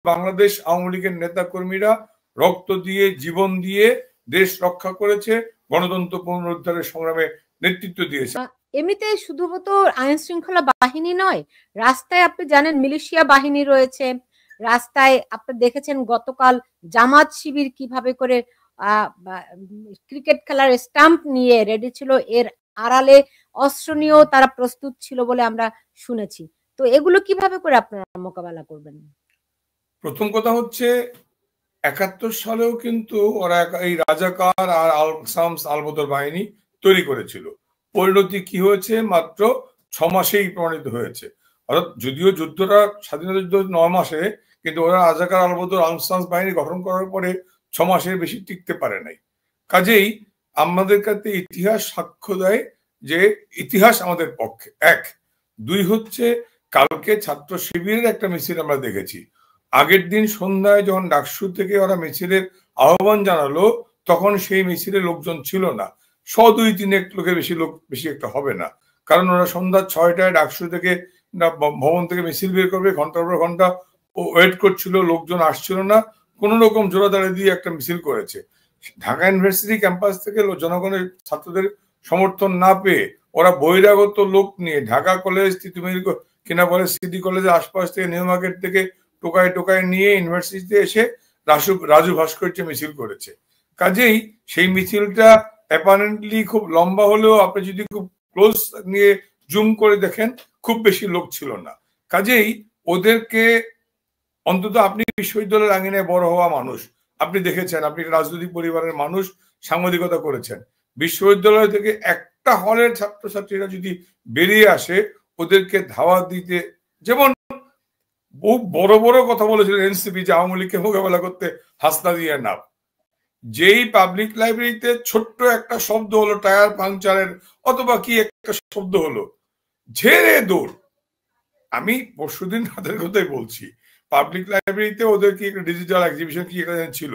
বাংলাদেশ আওয়ামী লীগের নেতা কর্মীরা রক্ত দিয়ে জীবন দিয়ে দেশ রক্ষা করেছে, গণতন্ত্র পুনরুদ্ধারের সংগ্রামে নেতৃত্ব দিয়েছে। এমনিতে শুধুমাত্র আইন শৃঙ্খলা বাহিনী নয়, রাস্তায় আপনি জানেন মিলিশিয়া বাহিনী রয়েছে। রাস্তায় আপনি দেখেছেন গতকাল জামাত শিবির কিভাবে করে ক্রিকেট খেলার স্টাম্প নিয়ে রেডি ছিল, এর আড়ালে অস্ত্র নিয়েও তারা প্রস্তুত ছিল বলে আমরা শুনেছি। তো এগুলো কিভাবে করে আপনারা মোকাবেলা করবেন? প্রথম কথা হচ্ছে ৭১ সালেও কিন্তু ওরা এই রাজাকার আর আল শামস আল বদর বাহিনী তৈরি করেছিল। পরিণতি কি হয়েছে? মাত্র ৬ মাসেই প্রমাণিত হয়েছে। অর্থাৎ যদিও যুদ্ধটা স্বাধীনতা যুদ্ধ ৯ মাসে, কিন্তু ওরা রাজাকার আল বদর আল শামস বাহিনী গঠন করার পরে ৬ মাসের বেশি টিকতে পারে নাই। কাজেই আমাদের কাছে ইতিহাস সাক্ষ্য দেয় যে ইতিহাস আমাদের পক্ষে। এক। দুই হচ্ছে কালকে ছাত্র শিবিরের একটা মিছিল আমরা দেখেছি। আগের দিন সন্ধ্যায় যখন ডাকসু থেকে ওরা মিছিলের আহ্বান জানালো, তখন সেই মিছিলে লোকজন ছিল না। ১০০-২-৩ লোকের বেশি একটা হবে না, কারণ ওরা সন্ধ্যা ৬টায় ডাকসু থেকে ভবন থেকে মিছিল বের করবে, ঘন্টার পর ঘন্টা ওয়েট করছিল, লোকজন আসছিল না, কোন রকম জোড়াদাড়ি দিয়ে একটা মিছিল করেছে। ঢাকা ইউনিভার্সিটি ক্যাম্পাস থেকে জনগণের ছাত্রদের সমর্থন না পেয়ে ওরা বহিরাগত লোক নিয়ে ঢাকা কলেজ, তিতুমির কিনা বলে সিটি কলেজের আশপাশ থেকে, নিউ মার্কেট থেকে টোকায় নিয়ে ইউনিভার্সিটিতে এসে রাজু ভাস্কর্য মিছিল করেছে। কাজেই সেই মিছিলটা অ্যাপারেন্টলি খুব লম্বা হলেও আপনি যদি খুব ক্লোজ নিয়ে জুম করে দেখেন খুব বেশি লোক ছিল না। কাজেই ওদেরকে অন্তত, আপনি বিশ্ববিদ্যালয়ের আঙিনায় বড় হওয়া মানুষ, আপনি দেখেছেন, আপনি রাজনৈতিক পরিবারের মানুষ, সাংবাদিকতা করেছেন, বিশ্ববিদ্যালয় থেকে একটা হলের ছাত্রছাত্রীরা যদি বেরিয়ে আসে ওদেরকে ধাওয়া দিতে, যেমন বহু বড় বড় কথা বলেছিলেন এনসিপি যে আওয়ামী লীগকে মোকাবেলা করতে হাসনা দিয়ে নাম, যেই পাবলিক লাইব্রেরিতে ছোট্ট একটা শব্দ হলো টায়ার পাংচারের অথবা কি একটা শব্দ হলো, ঝেড়ে দৌড়। আমি পরশুদিন তাদের কথাই বলছি, পাবলিক লাইব্রেরিতে ওদের কি একটা ডিজিটাল এক্সিবিশন কি একটা ছিল,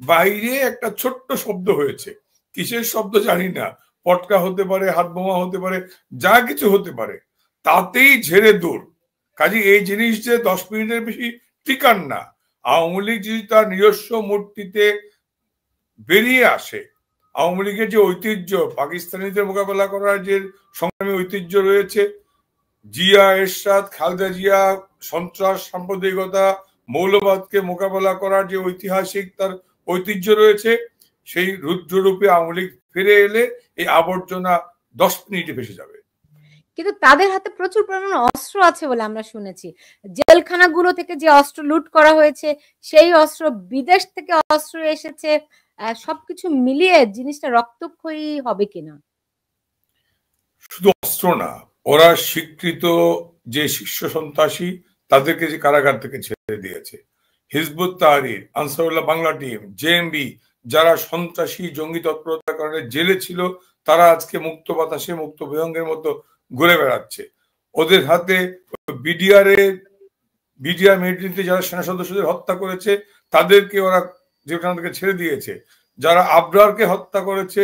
বাইরে একটা ছোট্ট শব্দ হয়েছে, কিসের শব্দ জানি না, পটকা হতে পারে, হাত বোমা হতে পারে, যা কিছু হতে পারে, তাতেই ঝেড়ে দৌড়। কাজে এই জিনিস যে 10 মিনিটের বেশি টিকান না। আওয়ামী লীগ যদি তার নিজস্ব মূর্তিতে বেরিয়ে আসে, আওয়ামী লীগের যে ঐতিহ্য, পাকিস্তানিদের মোকাবেলা করার যে সংগ্রামী ঐতিহ্য রয়েছে, জিয়া এরশাদ, খালেদা জিয়া, সন্ত্রাস, সাম্প্রদায়িকতা, মৌলবাদকে মোকাবেলা করার যে ঐতিহাসিক তার ঐতিহ্য রয়েছে, সেই রুদ্ররূপে আওয়ামী লীগ ফিরে এলে এই আবর্জনা 10 মিনিটে ভেসে যাবে। কিন্তু তাদের হাতে প্রচুর পরিমাণে অস্ত্র আছে বলে আমরা শুনেছি। জেলখানাগুলো থেকে যে অস্ত্র লুট করা হয়েছে, সেই অস্ত্র, বিদেশ থেকে অস্ত্র এসেছে, সবকিছু মিলিয়ে জিনিসটা রক্তক্ষয়ী হবে কিনা? শুধু অস্ত্র না, ওরা স্বীকৃত যে শীর্ষ সন্ত্রাসী তাদেরকে যে কারাগার থেকে ছেড়ে দিয়েছে, Hizbut Tahrir, Ansarullah Bangla team, JMB, যারা সন্ত্রাসী জঙ্গি তৎপরতার কারণে জেলে ছিল, তারা আজকে মুক্ত বাতাসে, মুক্ত বিহঙ্গের মতো ঘুরে বেড়াচ্ছে। ওদের হাতে বিডিআর মিলিটারিতে যারা সেনা সদস্যদের হত্যা করেছে তাদেরকে ওরা যেখান থেকে ছেড়ে দিয়েছে, যারা আবরারকে হত্যা করেছে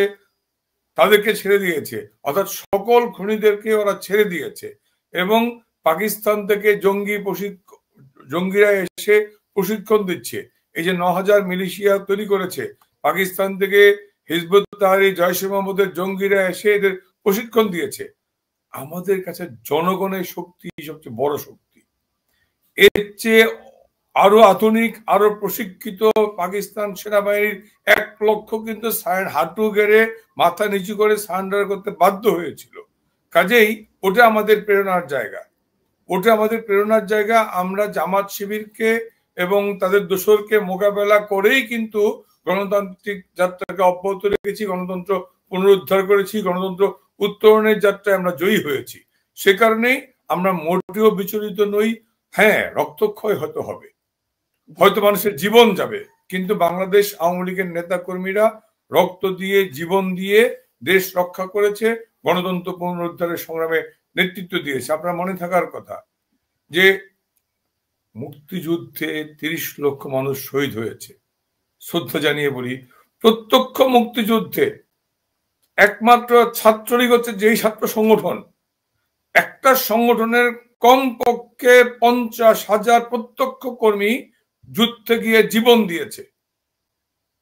তাদেরকে ছেড়ে দিয়েছে, অর্থাৎ সকল খুনিদেরকে ওরা ছেড়ে দিয়েছে। এবং পাকিস্তান থেকে জঙ্গিরা এসে প্রশিক্ষণ দিচ্ছে। এই যে ৯,০০০ মিলিশিয়া তৈরি করেছে, পাকিস্তান থেকে হিজবুত তাহরীর, জয়শে মোহাম্মদের জঙ্গিরা এসে এদের প্রশিক্ষণ দিয়েছে। আমাদের কাছে জনগণের শক্তি সবচেয়ে বড় শক্তি। এর চেয়ে আরো আধুনিক, আরো প্রশিক্ষিত পাকিস্তান সেনাবাহিনীর ১ লক্ষ কিন্তু হাঁটু গেড়ে মাথা নিচু করে সারেন্ডার করতে বাধ্য হয়েছিল। কাজেই ওটা আমাদের প্রেরণার জায়গা। আমরা জামাত শিবিরকে এবং তাদের দোসরকে মোকাবেলা করেই কিন্তু গণতান্ত্রিক যাত্রাকে অব্যাহত রেখেছি, গণতন্ত্র পুনরুদ্ধার করেছি, গণতন্ত্র উত্তরণের যাত্রায় আমরা জয়ী হয়েছি। সে কারণেই আমরা মোটেও বিচলিত নই। হ্যাঁ, রক্তক্ষয় হয়তো হবে, হয়তো মানুষের জীবন যাবে, কিন্তু বাংলাদেশ আওয়ামী লীগের নেতা কর্মীরা রক্ত দিয়ে জীবন দিয়ে দেশ রক্ষা করেছে, গণতন্ত্র পুনরুদ্ধারের সংগ্রামে নেতৃত্ব দিয়েছে। আপনার মনে থাকার কথা যে মুক্তিযুদ্ধে ৩০ লক্ষ মানুষ শহীদ হয়েছে। শ্রদ্ধা জানিয়ে বলি, প্রত্যক্ষ মুক্তিযুদ্ধে একমাত্র ছাত্রলীগ হচ্ছে যেই ছাত্র সংগঠন, একটা সংগঠনের কমপক্ষে ৫০,০০০ প্রত্যক্ষ কর্মী যুদ্ধে গিয়ে জীবন দিয়েছে।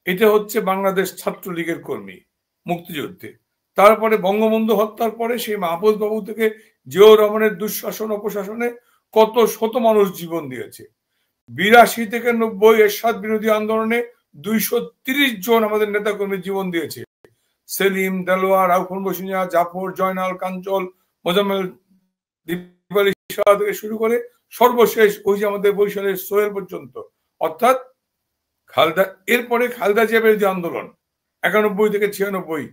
এটা হচ্ছে বাংলাদেশ ছাত্রলীগের কর্মী মুক্তিযুদ্ধে। তারপরে বঙ্গবন্ধু হত্যার পরে সেই মাহফুজ বাবু থেকে জিয়াউর রহমানের দুঃশাসন অপশাসনে কত শত মানুষ জীবন দিয়েছে। 82 থেকে 90 এরশাদ বিরোধী আন্দোলনে 230 জন আমাদের নেতাকর্মী জীবন দিয়েছে। সেলিম, দেলোয়ার, রাউফুল বসিনিয়া, জাফর, জয়নাল, কাঞ্চল, মোজাম্মেল থেকে শুরু করে সর্বশেষ ওই যে আমাদের বরিশালের সোহেল পর্যন্ত। অর্থাৎ খালেদা, এরপরে খালেদা জিয়া বিরোধী আন্দোলন 91 থেকে 96,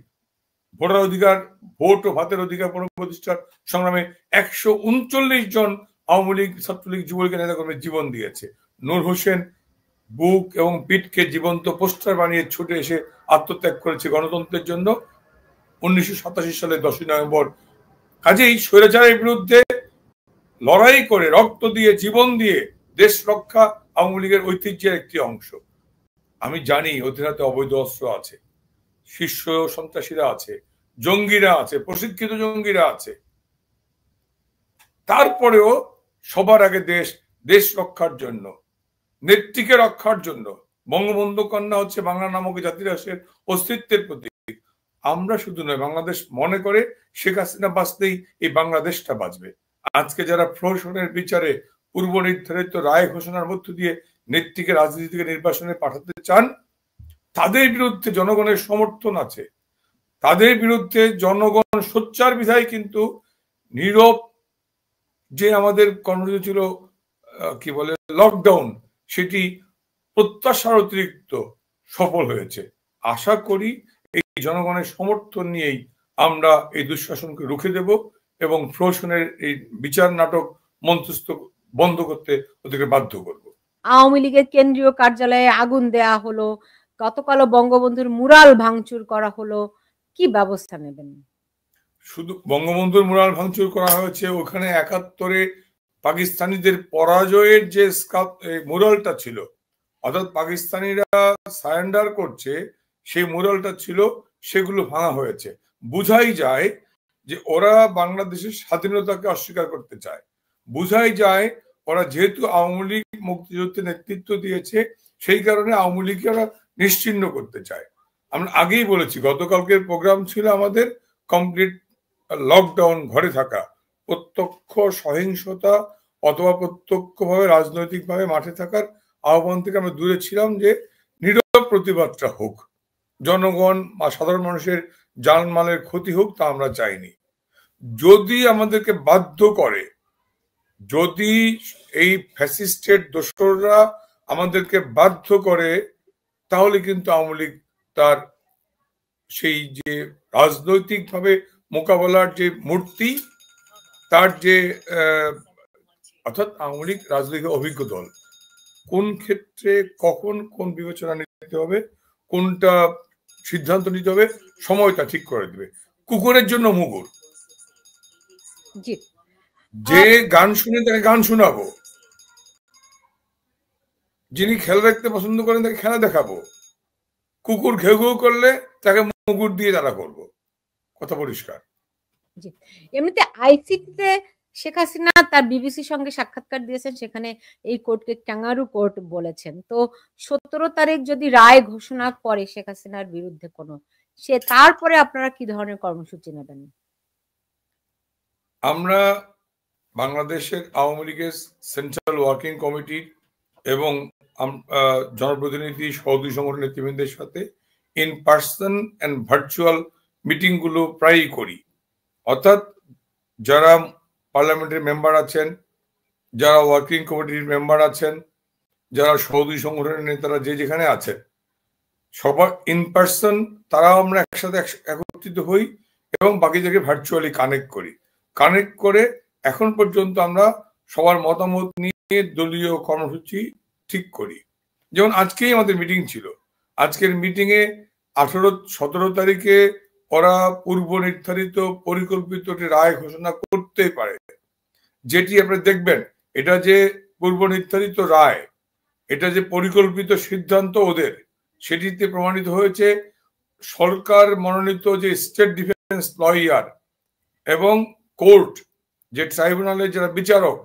ভোটার অধিকার, ভোট ও ভাতের অধিকার পুনঃপ্রতিষ্ঠার সংগ্রামে 139 জন আওয়ামী লীগ, ছাত্রলীগ, যুবলীগের নেতাকর্মী জীবন দিয়েছে। নূর হোসেন বুক এবং পিঠকে জীবন্ত পোস্টার বানিয়ে ছুটে এসে আত্মত্যাগ করেছে গণতন্ত্রের জন্য 1987 সালের 10ই নভেম্বর। কাজেই স্বৈরাচারের বিরুদ্ধে লড়াই করে রক্ত দিয়ে জীবন দিয়ে দেশ রক্ষা আওয়ামী লীগের ঐতিহ্যের একটি অংশ। আমি জানি ওদের হাতে অবৈধ অস্ত্র আছে, শীর্ষ সন্ত্রাসীরা আছে, জঙ্গিরা আছে, প্রশিক্ষিত জঙ্গিরা আছে। তারপরেও সবার আগে দেশ রক্ষার জন্য, নেত্রীকে রক্ষার জন্য। বঙ্গবন্ধু কন্যা হচ্ছে বাংলা নামক জাতিরাষ্ট্রের অস্তিত্বের প্রতীক। আমরা শুধু নয়, বাংলাদেশ মনে করে শেখ হাসিনা বাঁচতেই এই বাংলাদেশটা বাঁচবে। আজকে যারা প্রহসনের বিচারে পূর্ব নির্ধারিত রায় ঘোষণার মধ্য দিয়ে নেত্রীকে রাজনীতি থেকে নির্বাচনে পাঠাতে চান, তাদের বিরুদ্ধে জনগণের সমর্থন আছে। তাদের বিরুদ্ধে জনগণ সোচ্চার বিধায় কিন্তু নীরব যে আমাদের কর্মসূচি ছিল, কি বলে, লকডাউন, সেটি প্রত্যাশার অতিরিক্ত সফল হয়েছে। আশা করি এই জনগণের সমর্থন নিয়েই আমরা এই দুঃশাসনকে রুখে দেব এবং প্রহসনের এই বিচার নাটক মঞ্চস্থ বন্ধ করতে ওদেরকে বাধ্য করব। আওয়ামী লীগের কেন্দ্রীয় কার্যালয়ে আগুন দেয়া হলো, গতকালও বঙ্গবন্ধুর মুরাল ভাঙচুর করা হলো, কি ব্যবস্থা নেবেন? শুধু বঙ্গবন্ধুর মুরাল ভাঙচুর করা হয়েছে, ওখানে 71-এ পাকিস্তানিদের পরাজয়ের যে মুরালটা ছিল, অর্থাৎ পাকিস্তানিরা সারেন্ডার করছে, সেই মুরালটা ছিল, সেগুলো ভাঙা হয়েছে। বুঝাই যায় যে ওরা বাংলাদেশের স্বাধীনতাকে অস্বীকার করতে চায়। বুঝাই যায় ওরা যেহেতু আওয়ামী লীগ মুক্তিযুদ্ধে নেতৃত্ব দিয়েছে, সেই কারণে আওয়ামী লীগকে ওরা নিশ্চিহ্ন করতে চায়। আমরা আগেই বলেছি, গতকালকের প্রোগ্রাম ছিল আমাদের কমপ্লিট লকডাউন, ঘরে থাকা। প্রত্যক্ষ সহিংসতা অথবা প্রত্যক্ষভাবে রাজনৈতিকভাবে মাঠে থাকার আহ্বান থেকে আমরা দূরে ছিলাম, যে নীরব প্রতিবাদটা হোক, জনগণ বা সাধারণ মানুষের জানমালের ক্ষতি হোক, তা আমরা চাইনি। যদি আমাদেরকে বাধ্য করে, যদি এই ফ্যাসিস্টের দোসররা আমাদেরকে বাধ্য করে, তাহলে কিন্তু আওয়ামী লীগ তার সেই যে রাজনৈতিকভাবে মোকাবেলার যে মূর্তি, তার যে অর্থাৎ আওয়ামী লীগ রাজনৈতিক অভিজ্ঞ দল, কোন ক্ষেত্রে কখন কোন বিবেচনা নিতে হবে, কোনটা সিদ্ধান্ত নিতে হবে, সময়টা ঠিক করে দেবে। কুকুরের জন্য মুগুর, যে গান শুনে তাকে গান শোনাবো, যিনি খেলা দেখতে পছন্দ করেন তাকে খেলা দেখাবো, কুকুর ঘেউ ঘেউ করলে তাকে মুগুর দিয়ে তারা করবো। কথা পরিষ্কার। এমনিতে আইসিটিতে শেখ হাসিনা তার বিবিসির সঙ্গে সাক্ষাৎকার দিয়েছেন, সেখানে এই কোর্টকে ক্যাঙ্গারু কোর্ট বলেছেন। তো 17 তারিখ যদি রায় ঘোষণা করে শেখ হাসিনার বিরুদ্ধে কোনো, সে তারপরে আপনারা কি ধরনের কর্মসূচি নেবেন? আমরা বাংলাদেশের আওয়ামী লীগের সেন্ট্রাল ওয়ার্কিং কমিটি এবং জনপ্রতিনিধি সহযোগী সংগঠন নেতৃবৃন্দের সাথে in person and virtual meeting গুলো প্রায়ই করি। অর্থাৎ যারা পার্লামেন্টের মেম্বার আছেন, যারা ওয়ার্কিং কমিটির মেম্বার আছেন, যারা সহযোগী সংগঠনের নেতারা যে যেখানে আছেন, সবার ইন পার্সন তারাও আমরা একসাথে একত্রিত হই এবং বাকিদেরকে ভার্চুয়ালি কানেক্ট করি। কানেক্ট করে এখন পর্যন্ত আমরা সবার মতামত নিয়ে দলীয় কর্মসূচি ঠিক করি। যেমন আজকেই আমাদের মিটিং ছিল। আজকের মিটিংয়ে 17 তারিখে ওরা পূর্ব নির্ধারিত পরিকল্পিত রায় ঘোষণা করতে পারে, যেটি আপনি দেখবেন। এটা যে পূর্ব নির্ধারিত রায়, এটা যে পরিকল্পিত সিদ্ধান্ত ওদের, সেটিতে প্রমাণিত হয়েছে সরকার মনোনীত যে স্টেট ডিফেন্স লয়ার এবং কোর্ট, যে ট্রাইব্যুনালের যারা বিচারক,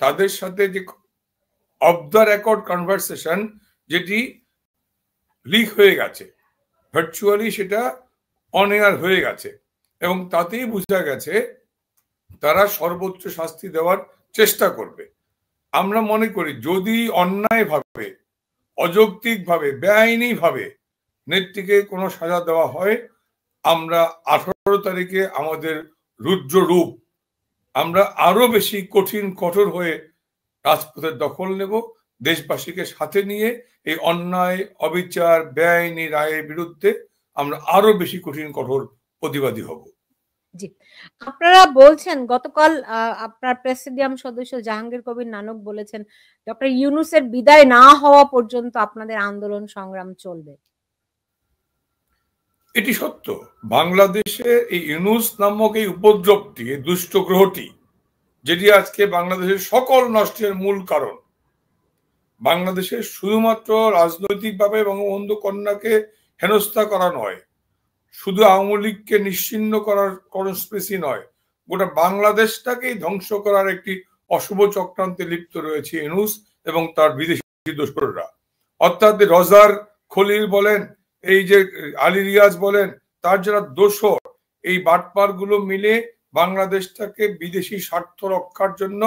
তাদের সাথে যে অফ দ্য রেকর্ড কনভারসেশন যেটি লিক হয়ে গেছে, ভার্চুয়ালি সেটা অন এয়ার হয়ে গেছে, এবং তাতেই বোঝা গেছে তারা সর্বোচ্চ শাস্তি দেওয়ার চেষ্টা করবে। আমরা মনে করি যদি অন্যায়ভাবে, অযৌক্তিকভাবে, বেআইনিভাবে নেত্রীকে কোনো সাজা দেওয়া হয়, আমরা 18 তারিখে আমাদের রুদ্র রূপ আমরা আরো বেশি কঠিন কঠোর হয়ে রাজপথের দখল নেব। দেশবাসীকে সাথে নিয়ে এই অন্যায়, অবিচার, বেআইনি রায়ের বিরুদ্ধে আমরা আরো বেশি কঠিন কঠোর প্রতিবাদী হব। জি, আপনারা বলছেন গতকাল আপনার প্রেসিডিয়াম সদস্য জাহাঙ্গীর কবির নানক বলেছেন ডক্টর ইউনূসের বিদায় না হওয়া পর্যন্ত আপনাদের আন্দোলন সংগ্রাম চলবে। এটি সত্য। বাংলাদেশে এই ইউনূস নামক এই উপদ্রবটি, এই দুষ্ট গ্রহটি, যেটি আজকে বাংলাদেশের সকল নষ্টের মূল কারণ, বাংলাদেশের শুধুমাত্র রাজনৈতিকভাবে বঙ্গবন্ধু কন্যাকে হেনস্থা করা নয়, শুধু আওয়ামী লীগকে নিশ্চিহ্ন করার কনস্পিরেসি নয়, গোটা বাংলাদেশটাকেই ধ্বংস করার একটি অশুভ চক্রান্তে লিপ্ত রয়েছে ইউনূস এবং তার বিদেশি দোসররা। অর্থাৎ রজার খলিল বলেন, এই যে আলী রিয়াজ বলেন, তার যারা দোসর, এই বাটপার গুলো মিলে বাংলাদেশটাকে বিদেশি স্বার্থ রক্ষার জন্য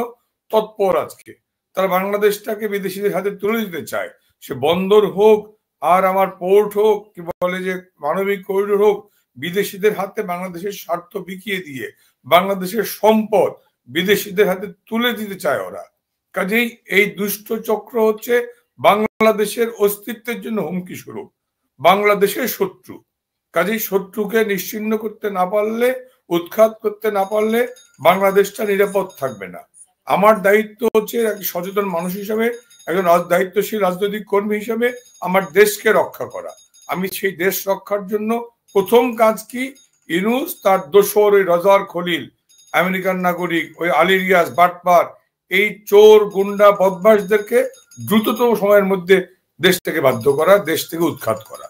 তৎপর। আজকে তারা বাংলাদেশটাকে বিদেশিদের হাতে তুলে দিতে চায়, সে বন্দর হোক আর আমার পোর্ট হোক, কি বলে যে মানবিক করিডোর হোক, বিদেশিদের হাতে বাংলাদেশের স্বার্থ বিকিয়ে দিয়ে বাংলাদেশের সম্পদ বিদেশিদের হাতে তুলে দিতে চায় ওরা। কাজেই এই দুষ্ট চক্র হচ্ছে বাংলাদেশের অস্তিত্বের জন্য হুমকি স্বরূপ, বাংলাদেশের শত্রু। কাজেই শত্রুকে নিশ্চিহ্ন করতে না পারলে, উৎখাত করতে না পারলে বাংলাদেশটা নিরাপদ থাকবে না। আমার দায়িত্ব হচ্ছে সচেতন মানুষ হিসেবে, একজন দায়িত্বশীল রাজনৈতিক কর্মী হিসেবে আমার দেশকে রক্ষা করা। আমি সেই দেশ রক্ষার জন্য প্রথম কাজ কি, ইউনূস তার দোসর ওই রজার খলিল, আমেরিকান নাগরিক, ওই আলী রিয়াজ বাটপার, এই চোর গুন্ডা বদমাশদেরকে দ্রুততম সময়ের মধ্যে দেশ থেকে বাধ্য করা, দেশ থেকে উৎখাত করা।